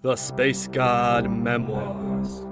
The Space God Memoirs.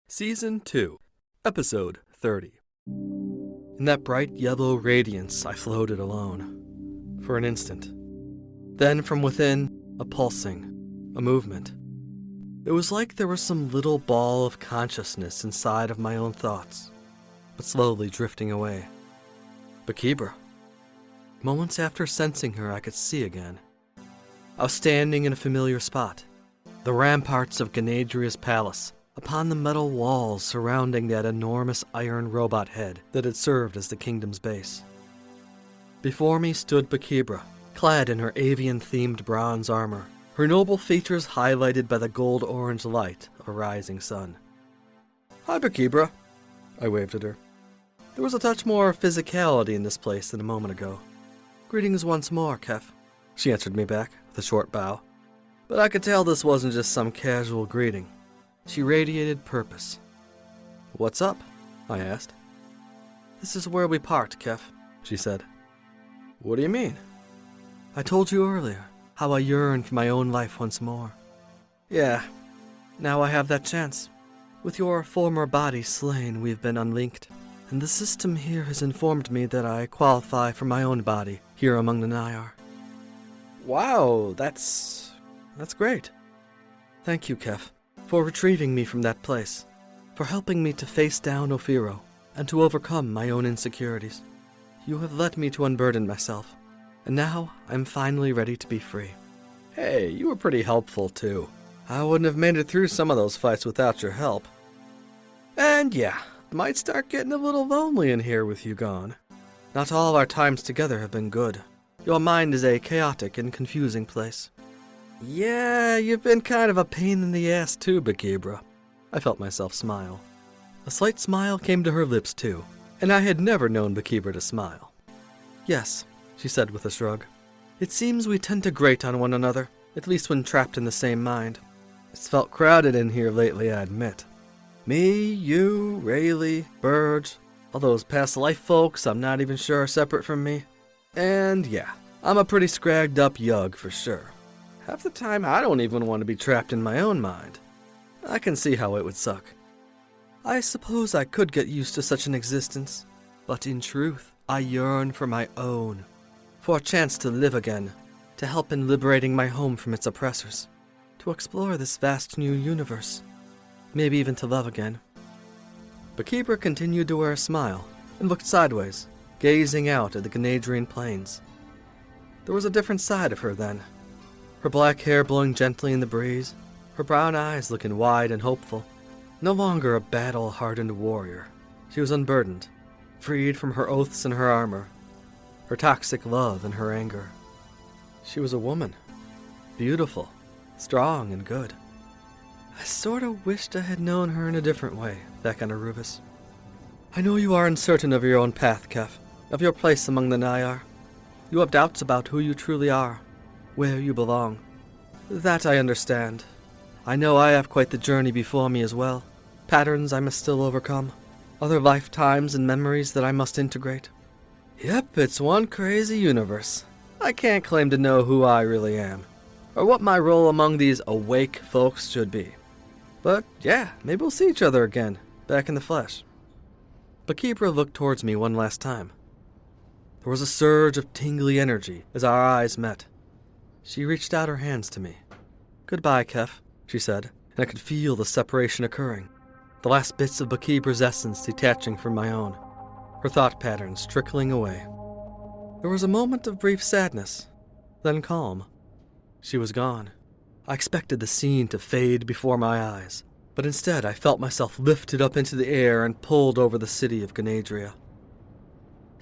Season 2, Episode 30. In that bright yellow radiance, I floated alone. For an instant. Then from within, a pulsing, a movement. It was like there was some little ball of consciousness inside of my own thoughts, but slowly drifting away. Bakibra. Moments after sensing her, I could see again. I was standing in a familiar spot, the ramparts of Ganadria's palace, upon the metal walls surrounding that enormous iron robot head that had served as the kingdom's base. Before me stood Bakibra, clad in her avian-themed bronze armor, her noble features highlighted by the gold-orange light of a rising sun. "Hi, Bakibra," I waved at her. There was a touch more physicality in this place than a moment ago. "Greetings once more, Keph," she answered me back with a short bow. But I could tell this wasn't just some casual greeting. She radiated purpose. "What's up?" I asked. "This is where we part, Keph," she said. "What do you mean?" "I told you earlier how I yearn for my own life once more. Yeah, now I have that chance. With your former body slain, we've been unlinked, and the system here has informed me that I qualify for my own body here among the Nyar." "Wow, that's great." "Thank you, Keph, for retrieving me from that place, for helping me to face down Ophiro, and to overcome my own insecurities. You have led me to unburden myself, and now I'm finally ready to be free." "Hey, you were pretty helpful too. I wouldn't have made it through some of those fights without your help. And yeah, might start getting a little lonely in here with you gone. Not all our times together have been good. Your mind is a chaotic and confusing place." "Yeah, you've been kind of a pain in the ass too, Bakibra." I felt myself smile. A slight smile came to her lips too, and I had never known Bakibra to smile. "Yes," she said with a shrug. "It seems we tend to grate on one another, at least when trapped in the same mind. It's felt crowded in here lately, I admit. Me, you, Rayleigh, Verge, all those past life folks I'm not even sure are separate from me. And yeah, I'm a pretty scragged up yug for sure. Half the time, I don't even want to be trapped in my own mind. I can see how it would suck. I suppose I could get used to such an existence, but in truth, I yearn for my own, for a chance to live again, to help in liberating my home from its oppressors, to explore this vast new universe, maybe even to love again." Bakibra continued to wear a smile and looked sideways, gazing out at the Ganadrian plains. There was a different side of her then. Her black hair blowing gently in the breeze, her brown eyes looking wide and hopeful. No longer a battle-hardened warrior, she was unburdened, freed from her oaths and her armor, her toxic love and her anger. She was a woman, beautiful, strong, and good. I sort of wished I had known her in a different way back on Aruvis. "I know you are uncertain of your own path, Keph, of your place among the Nyar. You have doubts about who you truly are, where you belong. That I understand. I know I have quite the journey before me as well. Patterns I must still overcome. Other lifetimes and memories that I must integrate. Yep, it's one crazy universe. I can't claim to know who I really am, or what my role among these awake folks should be. But yeah, maybe we'll see each other again, back in the flesh." Bakibra looked towards me one last time. There was a surge of tingly energy as our eyes met. She reached out her hands to me. "Goodbye, Keph," she said, and I could feel the separation occurring, the last bits of Bakibra's essence detaching from my own, her thought patterns trickling away. There was a moment of brief sadness, then calm. She was gone. I expected the scene to fade before my eyes, but instead I felt myself lifted up into the air and pulled over the city of Ganadria.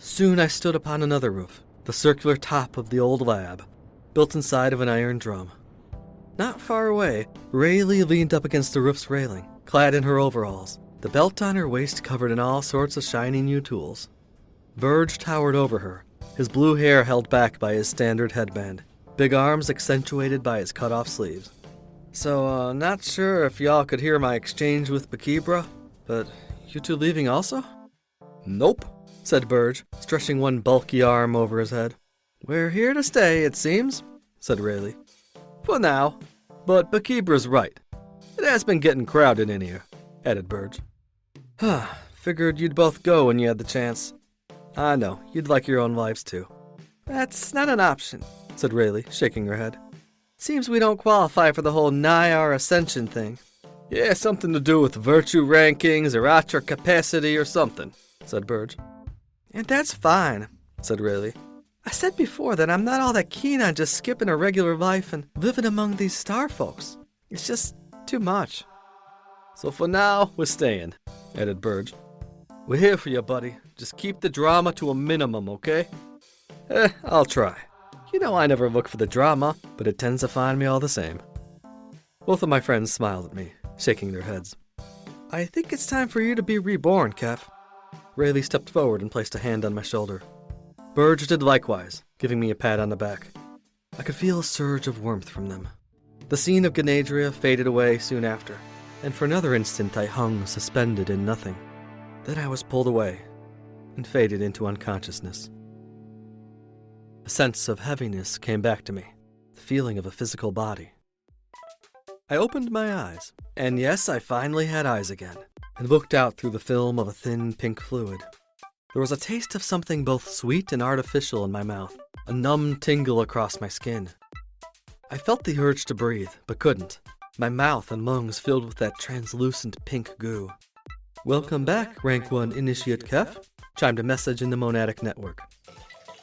Soon I stood upon another roof, the circular top of the old lab, built inside of an iron drum. Not far away, Rayleigh leaned up against the roof's railing, clad in her overalls, the belt on her waist covered in all sorts of shiny new tools. Verge towered over her, his blue hair held back by his standard headband, big arms accentuated by his cut-off sleeves. So, not sure if y'all could hear my exchange with Bakibra, but you two leaving also? Nope, said Verge, stretching one bulky arm over his head. We're here to stay, it seems, said Rayleigh. For now, but Bakibra's right. It has been getting crowded in here, added Verge. Figured you'd both go when you had the chance. I know, you'd like your own lives too. That's not an option, said Rayleigh, shaking her head. Seems we don't qualify for the whole Nyar ascension thing. Yeah, something to do with virtue rankings or Aychuck capacity or something, said Verge. And that's fine, said Rayleigh. I said before that I'm not all that keen on just skipping a regular life and living among these star folks. It's just too much. So for now, we're staying, added Verge. We're here for you, buddy. Just keep the drama to a minimum, okay? I'll try. You know I never look for the drama, but it tends to find me all the same. Both of my friends smiled at me, shaking their heads. I think it's time for you to be reborn, Keph. Rayleigh stepped forward and placed a hand on my shoulder. Verge did likewise, giving me a pat on the back. I could feel a surge of warmth from them. The scene of Ganadria faded away soon after, and for another instant I hung suspended in nothing. Then I was pulled away and faded into unconsciousness. A sense of heaviness came back to me, the feeling of a physical body. I opened my eyes, and yes, I finally had eyes again, and looked out through the film of a thin pink fluid. There was a taste of something both sweet and artificial in my mouth, a numb tingle across my skin. I felt the urge to breathe, but couldn't, my mouth and lungs filled with that translucent pink goo. Welcome back, Rank 1 Initiate Keph, chimed a message in the monadic network.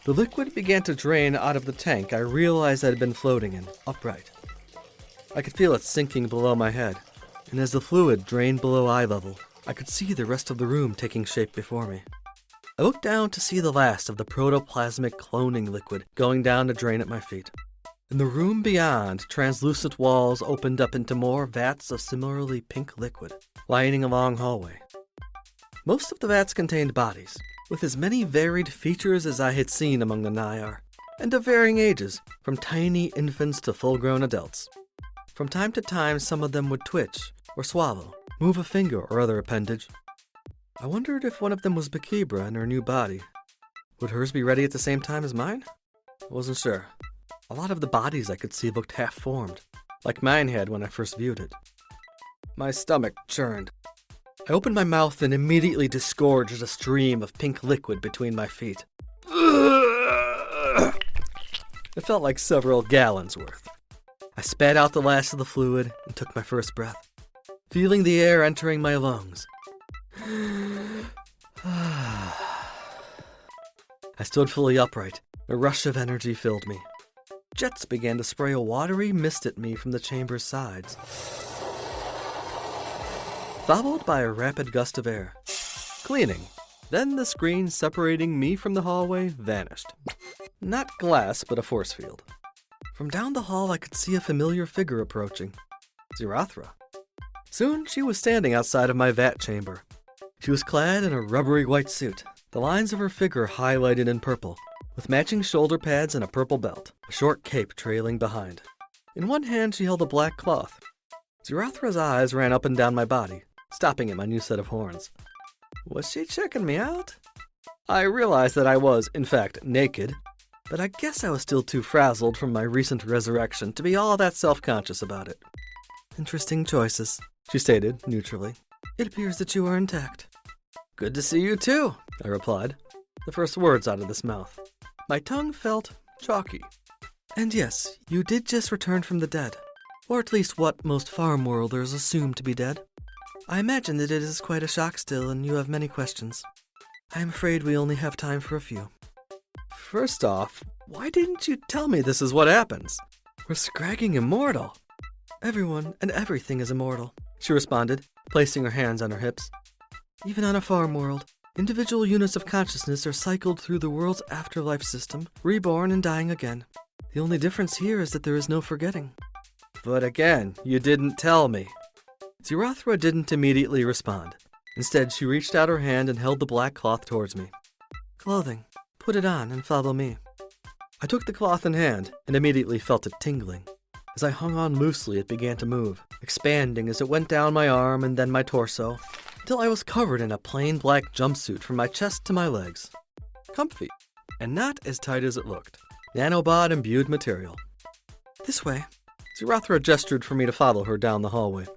The liquid began to drain out of the tank I realized I had been floating in, upright. I could feel it sinking below my head, and as the fluid drained below eye level, I could see the rest of the room taking shape before me. I looked down to see the last of the protoplasmic cloning liquid going down the drain at my feet. In the room beyond, translucent walls opened up into more vats of similarly pink liquid, lining a long hallway. Most of the vats contained bodies, with as many varied features as I had seen among the Nyar, and of varying ages, from tiny infants to full-grown adults. From time to time, some of them would twitch, or swallow, move a finger or other appendage. I wondered if one of them was Bakibra in her new body. Would hers be ready at the same time as mine? I wasn't sure. A lot of the bodies I could see looked half-formed, like mine had when I first viewed it. My stomach churned. I opened my mouth and immediately disgorged a stream of pink liquid between my feet. It felt like several gallons worth. I spat out the last of the fluid and took my first breath, feeling the air entering my lungs. I stood fully upright. A rush of energy filled me. Jets began to spray a watery mist at me from the chamber's sides, followed by a rapid gust of air. Cleaning. Then the screen separating me from the hallway vanished. Not glass, but a force field. From down the hall I could see a familiar figure approaching. Zirathra. Soon she was standing outside of my vat chamber. She was clad in a rubbery white suit, the lines of her figure highlighted in purple, with matching shoulder pads and a purple belt, a short cape trailing behind. In one hand she held a black cloth. Zirathra's eyes ran up and down my body, stopping at my new set of horns. Was she checking me out? I realized that I was, in fact, naked, but I guess I was still too frazzled from my recent resurrection to be all that self-conscious about it. Interesting choices, she stated, neutrally. It appears that you are intact. Good to see you too, I replied, the first words out of this mouth. My tongue felt chalky. And yes, you did just return from the dead, or at least what most farm worlders assume to be dead. I imagine that it is quite a shock still, and you have many questions. I am afraid we only have time for a few. First off, why didn't you tell me this is what happens? We're scragging immortal. Everyone and everything is immortal, she responded, placing her hands on her hips. Even on a farm world, Individual units of consciousness are cycled through the world's afterlife system, reborn and dying again. The only difference here is that there is no forgetting. But again, you didn't tell me. Zirathra didn't immediately respond. Instead, she reached out her hand and held the black cloth towards me. Clothing. Put it on and follow me. I took the cloth in hand and immediately felt it tingling. As I hung on loosely, it began to move, expanding as it went down my arm and then my torso, until I was covered in a plain black jumpsuit from my chest to my legs. Comfy, and not as tight as it looked. Nanobot imbued material. This way. Zirathra gestured for me to follow her down the hallway.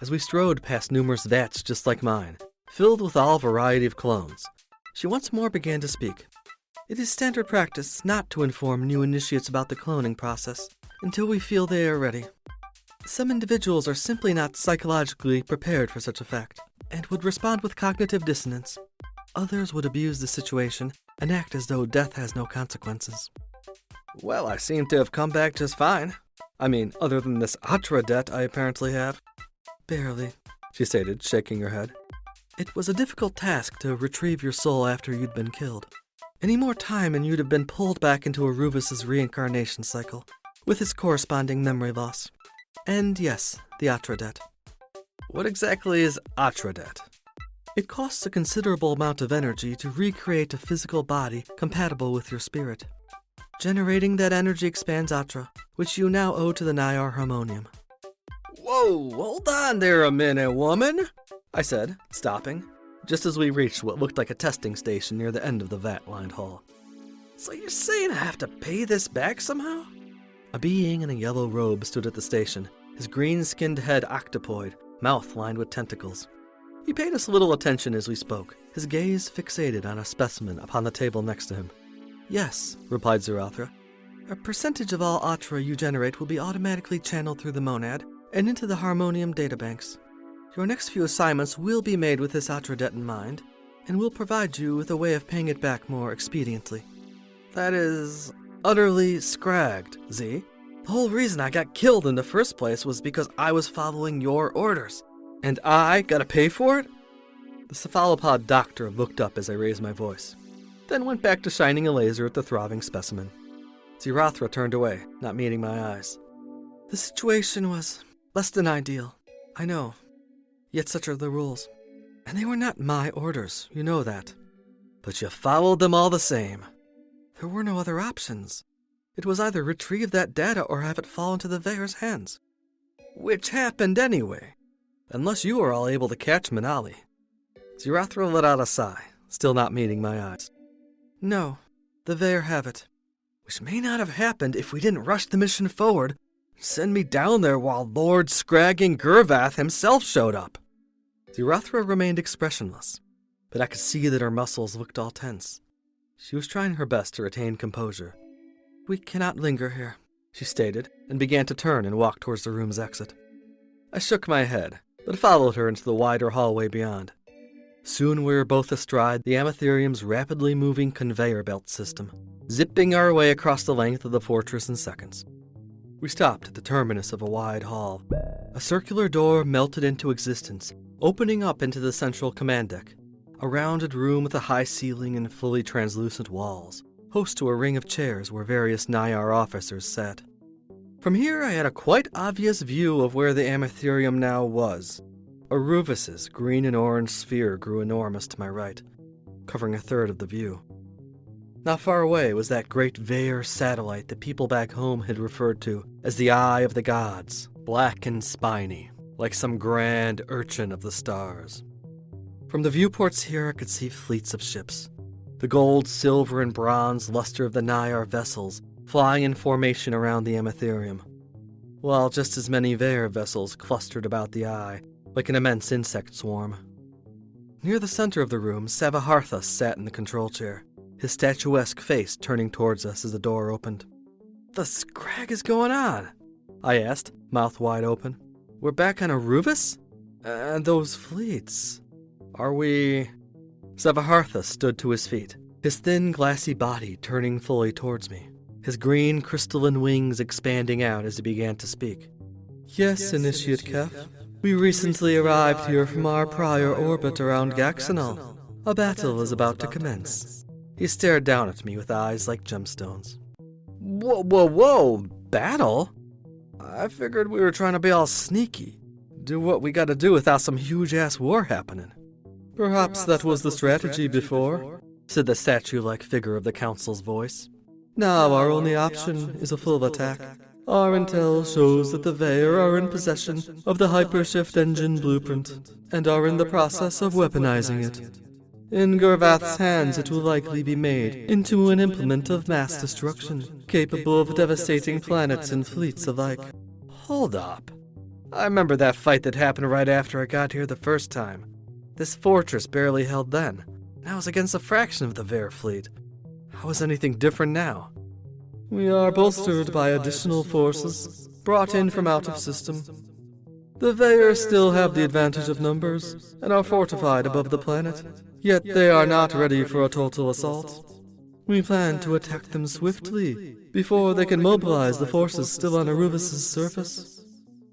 As we strode past numerous vats just like mine, filled with all variety of clones, she once more began to speak. It is standard practice not to inform new initiates about the cloning process until we feel they are ready. Some individuals are simply not psychologically prepared for such a fact, and would respond with cognitive dissonance. Others would abuse the situation and act as though death has no consequences. Well, I seem to have come back just fine. I mean, other than this Atra debt I apparently have. Barely, she stated, shaking her head. It was a difficult task to retrieve your soul after you'd been killed. Any more time and you'd have been pulled back into Aruvis's reincarnation cycle, with its corresponding memory loss. And yes, the Atra debt. What exactly is Atra debt? It costs a considerable amount of energy to recreate a physical body compatible with your spirit. Generating that energy expands Atra, which you now owe to the Nyar harmonium. Whoa, hold on there a minute, woman, I said, stopping, just as we reached what looked like a testing station near the end of the vat-lined hall. So you're saying I have to pay this back somehow? A being in a yellow robe stood at the station, his green-skinned head octopoid, mouth lined with tentacles. He paid us little attention as we spoke, his gaze fixated on a specimen upon the table next to him. Yes, replied Zirathra. A percentage of all Atra you generate will be automatically channeled through the monad and into the harmonium databanks. Your next few assignments will be made with this Atra debt in mind, and will provide you with a way of paying it back more expediently. That is utterly scragged, Z. The whole reason I got killed in the first place was because I was following your orders. And I gotta pay for it? The cephalopod doctor looked up as I raised my voice, then went back to shining a laser at the throbbing specimen. Zirathra turned away, not meeting my eyes. The situation was less than ideal, I know. Yet such are the rules. And they were not my orders, you know that. But you followed them all the same. There were no other options. It was either retrieve that data or have it fall into the Vaer's hands. Which happened anyway, unless you were all able to catch Manali. Zirathra let out a sigh, still not meeting my eyes. No, the Vaer have it. Which may not have happened if we didn't rush the mission forward and send me down there while Lord Scragging Gurvath himself showed up. Zirathra remained expressionless, but I could see that her muscles looked all tense. She was trying her best to retain composure. We cannot linger here, she stated, and began to turn and walk towards the room's exit. I shook my head, but followed her into the wider hallway beyond. Soon we were both astride the Amaethyrium's rapidly moving conveyor belt system, zipping our way across the length of the fortress in seconds. We stopped at the terminus of a wide hall. A circular door melted into existence, opening up into the central command deck, a rounded room with a high ceiling and fully translucent walls, host to a ring of chairs where various Nyar officers sat. From here I had a quite obvious view of where the Amaethyrium now was. Aruvis's green and orange sphere grew enormous to my right, covering a third of the view. Not far away was that great Vaer satellite that people back home had referred to as the Eye of the Gods, black and spiny, like some grand urchin of the stars. From the viewports here I could see fleets of ships, the gold, silver, and bronze luster of the Nyar vessels flying in formation around the Amaethyrium, while just as many Vaer vessels clustered about the eye, like an immense insect swarm. Near the center of the room, Savaharthas sat in the control chair, his statuesque face turning towards us as the door opened. "The scrag is going on?" I asked, mouth wide open. "We're back on Aruvis? And those fleets. Are we—" Savaharthas stood to his feet, his thin, glassy body turning fully towards me, his green crystalline wings expanding out as he began to speak. "Yes, Initiate Keph. We recently arrived here from our prior orbit around Gaxanal. A battle is about to commence. He stared down at me with eyes like gemstones. Whoa, battle? I figured we were trying to be all sneaky. Do what we gotta do without some huge-ass war happening. Perhaps that was the strategy before, said the statue-like figure of the council's voice. Now our only option is a full attack. Our intel shows that the Vaer are in possession of the hypershift engine blueprint, and are in the process of weaponizing it. In Gurvath's hands it will likely be made into an implement of mass destruction, capable of devastating planets and fleets alike. Hold up. I remember that fight that happened right after I got here the first time. This fortress barely held then. Now it's against a fraction of the Vaer fleet. How is anything different now? We are bolstered by additional forces, brought in from out of system. The Vaer still have the advantage of numbers, and are fortified above the planet, yet they are not ready for a total assault. We plan to attack them swiftly, before they can mobilize the forces still on Aruvis' surface.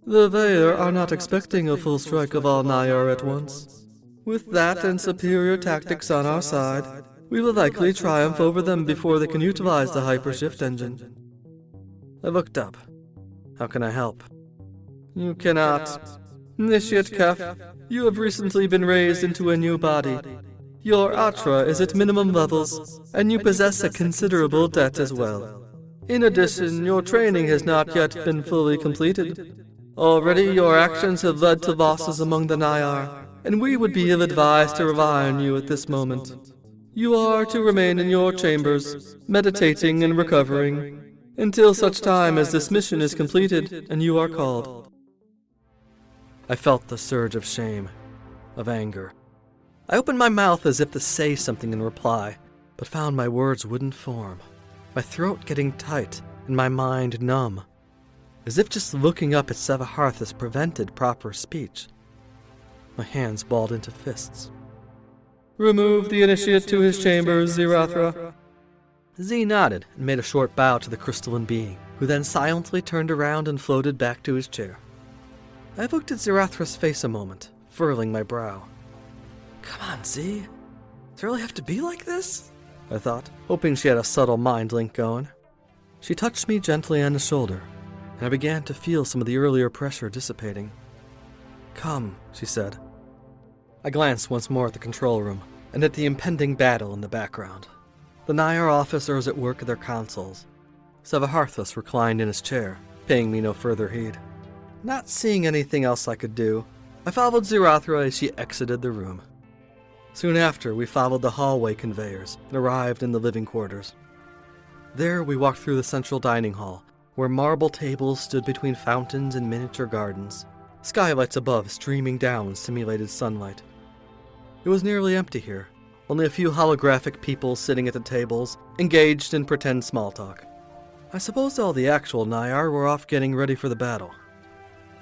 The Vaer are not expecting a full strike of all Nyar at once. With that and superior tactics on our side, we will likely triumph over them before they can utilize the hypershift engine. I looked up. How can I help? You cannot. Initiate Keph, you have recently been raised into a new body. Your Atra is at minimum levels, and you possess a considerable debt as well. In addition, your training has not yet been fully completed. Already your actions have led to losses among the Nyar, and we would be ill-advised to rely on you at this moment. You are to remain in your chambers, meditating and recovering, until such time as this mission is completed and you are called. I felt the surge of shame, of anger. I opened my mouth as if to say something in reply, but found my words wouldn't form, my throat getting tight and my mind numb, as if just looking up at Sevaharthus prevented proper speech. My hands balled into fists. Remove the initiate to his chambers, Zirathra. Z nodded and made a short bow to the crystalline being, who then silently turned around and floated back to his chair. I looked at Zirathra's face a moment, furrowing my brow. Come on, Z. Does it really have to be like this? I thought, hoping she had a subtle mind link going. She touched me gently on the shoulder, and I began to feel some of the earlier pressure dissipating. Come, she said. I glanced once more at the control room, and at the impending battle in the background. The Nyar officers at work at their consoles. Sevaharthus reclined in his chair, paying me no further heed. Not seeing anything else I could do, I followed Zirathra as she exited the room. Soon after, we followed the hallway conveyors and arrived in the living quarters. There we walked through the central dining hall, where marble tables stood between fountains and miniature gardens, skylights above streaming down simulated sunlight. It was nearly empty here, only a few holographic people sitting at the tables, engaged in pretend small talk. I suppose all the actual Nyar were off getting ready for the battle.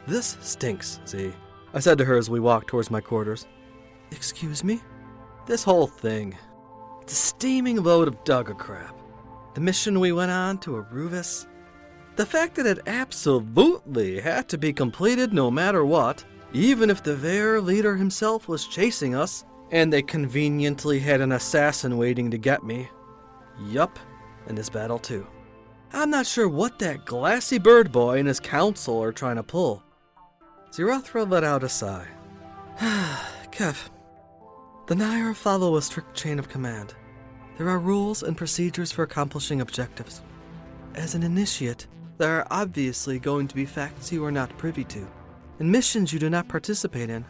This stinks, Z, I said to her as we walked towards my quarters. Excuse me? This whole thing. It's a steaming load of Dugga crap. The mission we went on to Aruvis. The fact that it absolutely had to be completed no matter what, even if the Vaer leader himself was chasing us, and they conveniently had an assassin waiting to get me. Yup, and this battle too. I'm not sure what that glassy bird boy and his council are trying to pull. Zirathra let out a sigh. Keph, the Nyar follow a strict chain of command. There are rules and procedures for accomplishing objectives. As an initiate, there are obviously going to be facts you are not privy to, and missions you do not participate in.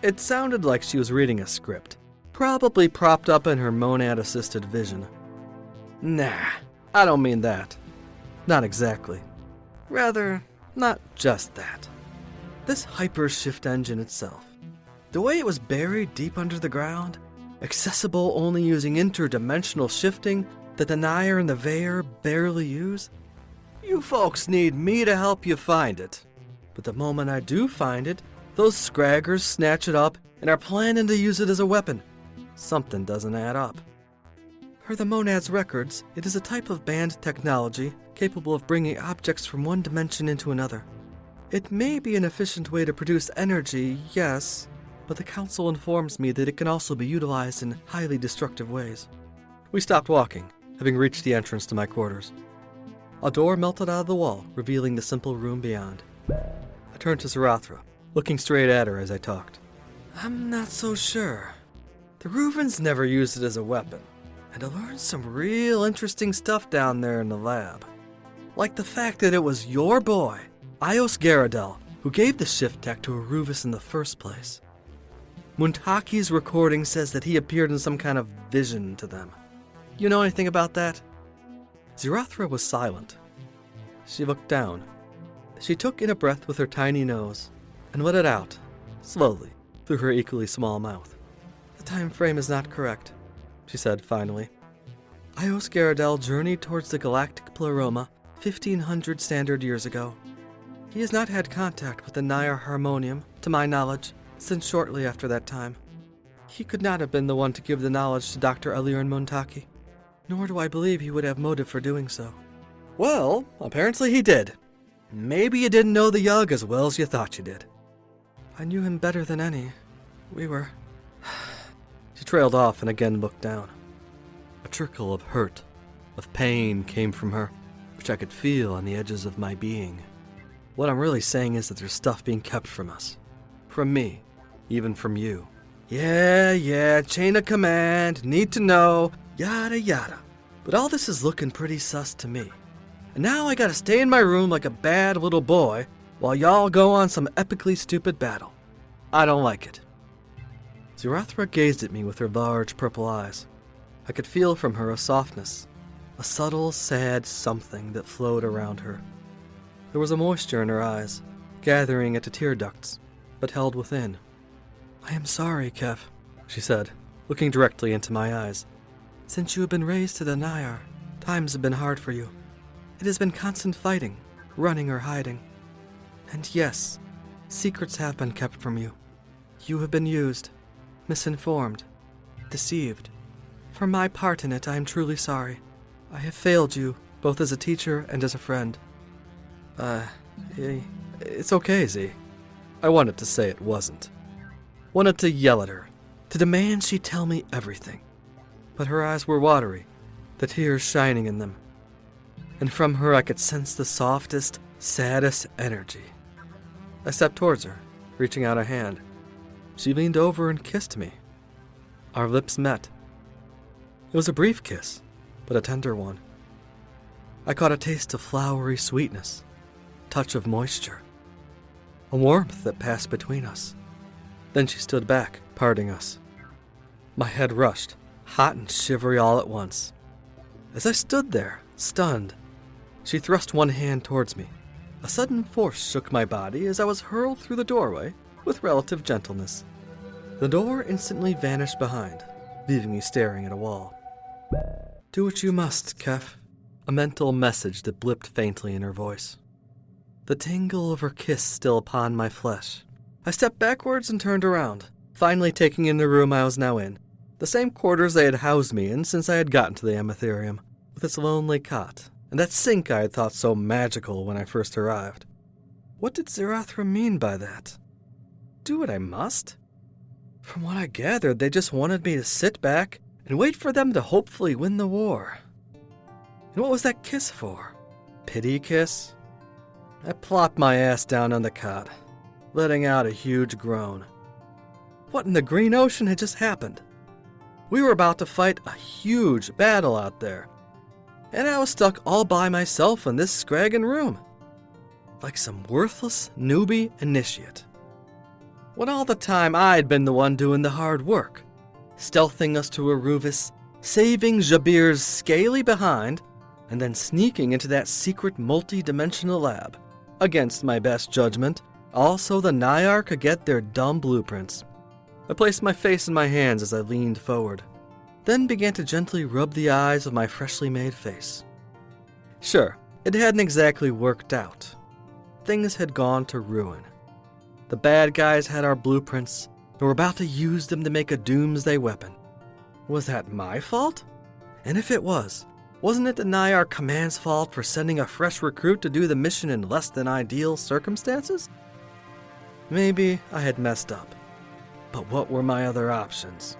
It sounded like she was reading a script, probably propped up in her monad-assisted vision. Nah, I don't mean that. Not exactly. Rather, not just that. This hypershift engine itself, the way it was buried deep under the ground, accessible only using interdimensional shifting that the Nyar and the Vaer barely use. You folks need me to help you find it. But the moment I do find it, those scraggers snatch it up and are planning to use it as a weapon. Something doesn't add up. Per the Monad's records, it is a type of band technology capable of bringing objects from one dimension into another. It may be an efficient way to produce energy, yes, but the council informs me that it can also be utilized in highly destructive ways. We stopped walking, having reached the entrance to my quarters. A door melted out of the wall, revealing the simple room beyond. I turned to Zarathra, looking straight at her as I talked. I'm not so sure. The Ruvens never used it as a weapon, and I learned some real interesting stuff down there in the lab. Like the fact that it was your boy, Aychuck, who gave the shift tech to Aruvis in the first place. Muntaki's recording says that he appeared in some kind of vision to them. You know anything about that? Zarathra was silent. She looked down. She took in a breath with her tiny nose and let it out, slowly, through her equally small mouth. The time frame is not correct, she said finally. Aychuck journeyed towards the galactic pleroma 1500 standard years ago. He has not had contact with the Naya Harmonium, to my knowledge, since shortly after that time. He could not have been the one to give the knowledge to Dr. Aliran Muntaki, nor do I believe he would have motive for doing so. Well, apparently he did. Maybe you didn't know the Yug as well as you thought you did. I knew him better than any. We were... She trailed off and again looked down. A trickle of hurt, of pain came from her, which I could feel on the edges of my being. What I'm really saying is that there's stuff being kept from us. From me. Even from you. Yeah, chain of command, need to know, yada yada. But all this is looking pretty sus to me. And now I gotta stay in my room like a bad little boy while y'all go on some epically stupid battle. I don't like it. Zarathra gazed at me with her large purple eyes. I could feel from her a softness, a subtle, sad something that flowed around her. There was a moisture in her eyes, gathering at the tear ducts, but held within. I am sorry, Keph, she said, looking directly into my eyes. Since you have been raised to the Nayar, times have been hard for you. It has been constant fighting, running or hiding. And yes, secrets have been kept from you. You have been used, misinformed, deceived. For my part in it, I am truly sorry. I have failed you, both as a teacher and as a friend. It's okay, Z. I wanted to say it wasn't. Wanted to yell at her, to demand she tell me everything. But her eyes were watery, the tears shining in them. And from her I could sense the softest, saddest energy. I stepped towards her, reaching out a hand. She leaned over and kissed me. Our lips met. It was a brief kiss, but a tender one. I caught a taste of flowery sweetness, touch of moisture, a warmth that passed between us. Then she stood back, parting us. My head rushed, hot and shivery all at once. As I stood there, stunned, she thrust one hand towards me. A sudden force shook my body as I was hurled through the doorway with relative gentleness. The door instantly vanished behind, leaving me staring at a wall. Do what you must, Keph. A mental message that blipped faintly in her voice. The tingle of her kiss still upon my flesh. I stepped backwards and turned around, finally taking in the room I was now in, the same quarters they had housed me in since I had gotten to the Amaethyrium, with its lonely cot, and that sink I had thought so magical when I first arrived. What did Zarathra mean by that? Do what I must? From what I gathered, they just wanted me to sit back and wait for them to hopefully win the war. And what was that kiss for? Pity kiss? I plopped my ass down on the cot, letting out a huge groan. What in the green ocean had just happened? We were about to fight a huge battle out there, and I was stuck all by myself in this scraggin' room, like some worthless newbie initiate. When all the time I'd been the one doing the hard work, stealthing us to Aruvis, saving Jabir's scaly behind, and then sneaking into that secret multi-dimensional lab. Against my best judgment, also the Nayar could get their dumb blueprints. I placed my face in my hands as I leaned forward, then began to gently rub the eyes of my freshly made face. Sure, it hadn't exactly worked out. Things had gone to ruin. The bad guys had our blueprints, and were about to use them to make a doomsday weapon. Was that my fault? And if it was, wasn't it the Nayar Command's fault for sending a fresh recruit to do the mission in less than ideal circumstances? Maybe I had messed up. But what were my other options?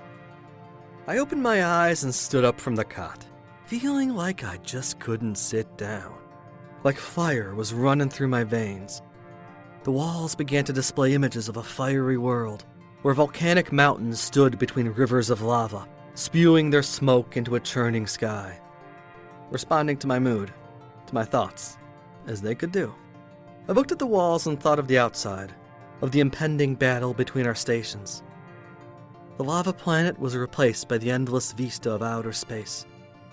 I opened my eyes and stood up from the cot, feeling like I just couldn't sit down. Like fire was running through my veins. The walls began to display images of a fiery world, where volcanic mountains stood between rivers of lava, spewing their smoke into a churning sky. Responding to my mood, to my thoughts, as they could do. I looked at the walls and thought of the outside, of the impending battle between our stations. The lava planet was replaced by the endless vista of outer space,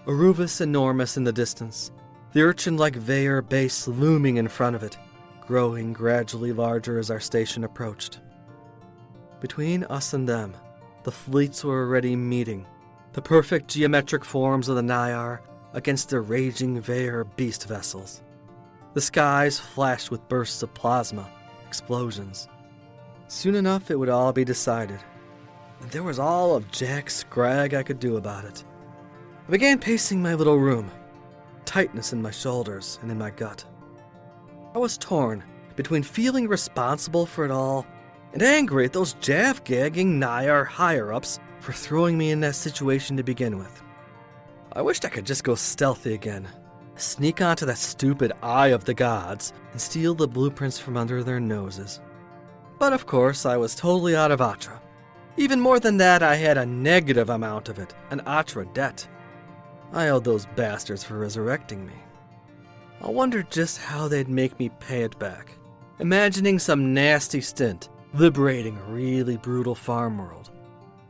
Aruvis enormous in the distance, the urchin-like Vaer base looming in front of it, growing gradually larger as our station approached. Between us and them, the fleets were already meeting, the perfect geometric forms of the Nyar against the raging Vaer beast vessels. The skies flashed with bursts of plasma, explosions. Soon enough it would all be decided, and there was all of Jack Scragg I could do about it. I began pacing my little room, tightness in my shoulders and in my gut. I was torn between feeling responsible for it all and angry at those jaff-gagging Nyar higher-ups for throwing me in that situation to begin with. I wished I could just go stealthy again, sneak onto that stupid Eye of the Gods, and steal the blueprints from under their noses. But of course, I was totally out of Atra. Even more than that, I had a negative amount of it, an Atra debt. I owed those bastards for resurrecting me. I wondered just how they'd make me pay it back, imagining some nasty stint, liberating a really brutal farm world.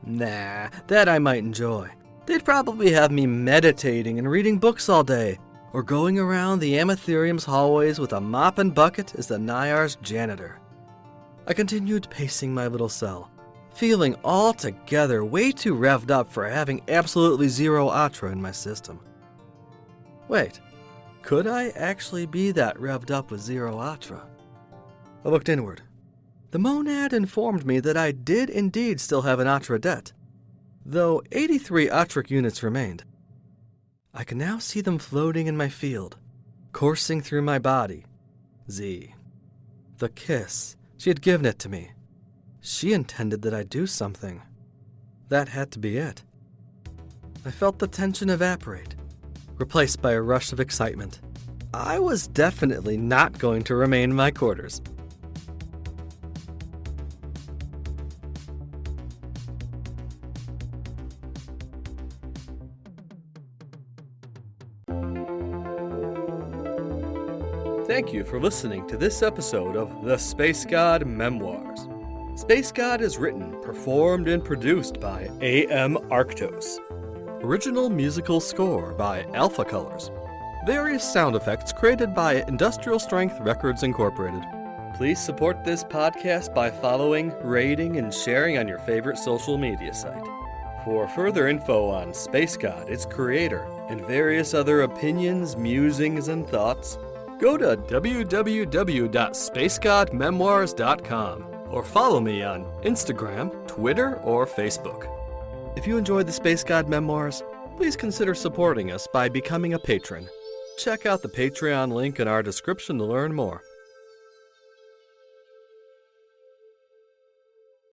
Nah, that I might enjoy. They'd probably have me meditating and reading books all day, or going around the Amaethyrium's hallways with a mop and bucket as the Nyar's janitor. I continued pacing my little cell, feeling altogether way too revved up for having absolutely zero Atra in my system. Wait, could I actually be that revved up with zero Atra? I looked inward. The monad informed me that I did indeed still have an Atra debt, though 83 Atric units remained. I could now see them floating in my field, coursing through my body. Z. The kiss. She had given it to me. She intended that I do something. That had to be it. I felt the tension evaporate, replaced by a rush of excitement. I was definitely not going to remain in my quarters. Thank you for listening to this episode of The Space God Memoirs. Space God is written, performed, and produced by A.M. Arctos. Original musical score by Alpha Colors. Various sound effects created by Industrial Strength Records Incorporated. Please support this podcast by following, rating, and sharing on your favorite social media site. For further info on Space God, its creator, and various other opinions, musings, and thoughts, go to www.spacegodmemoirs.com or follow me on Instagram, Twitter, or Facebook. If you enjoyed the Space God Memoirs, please consider supporting us by becoming a patron. Check out the Patreon link in our description to learn more.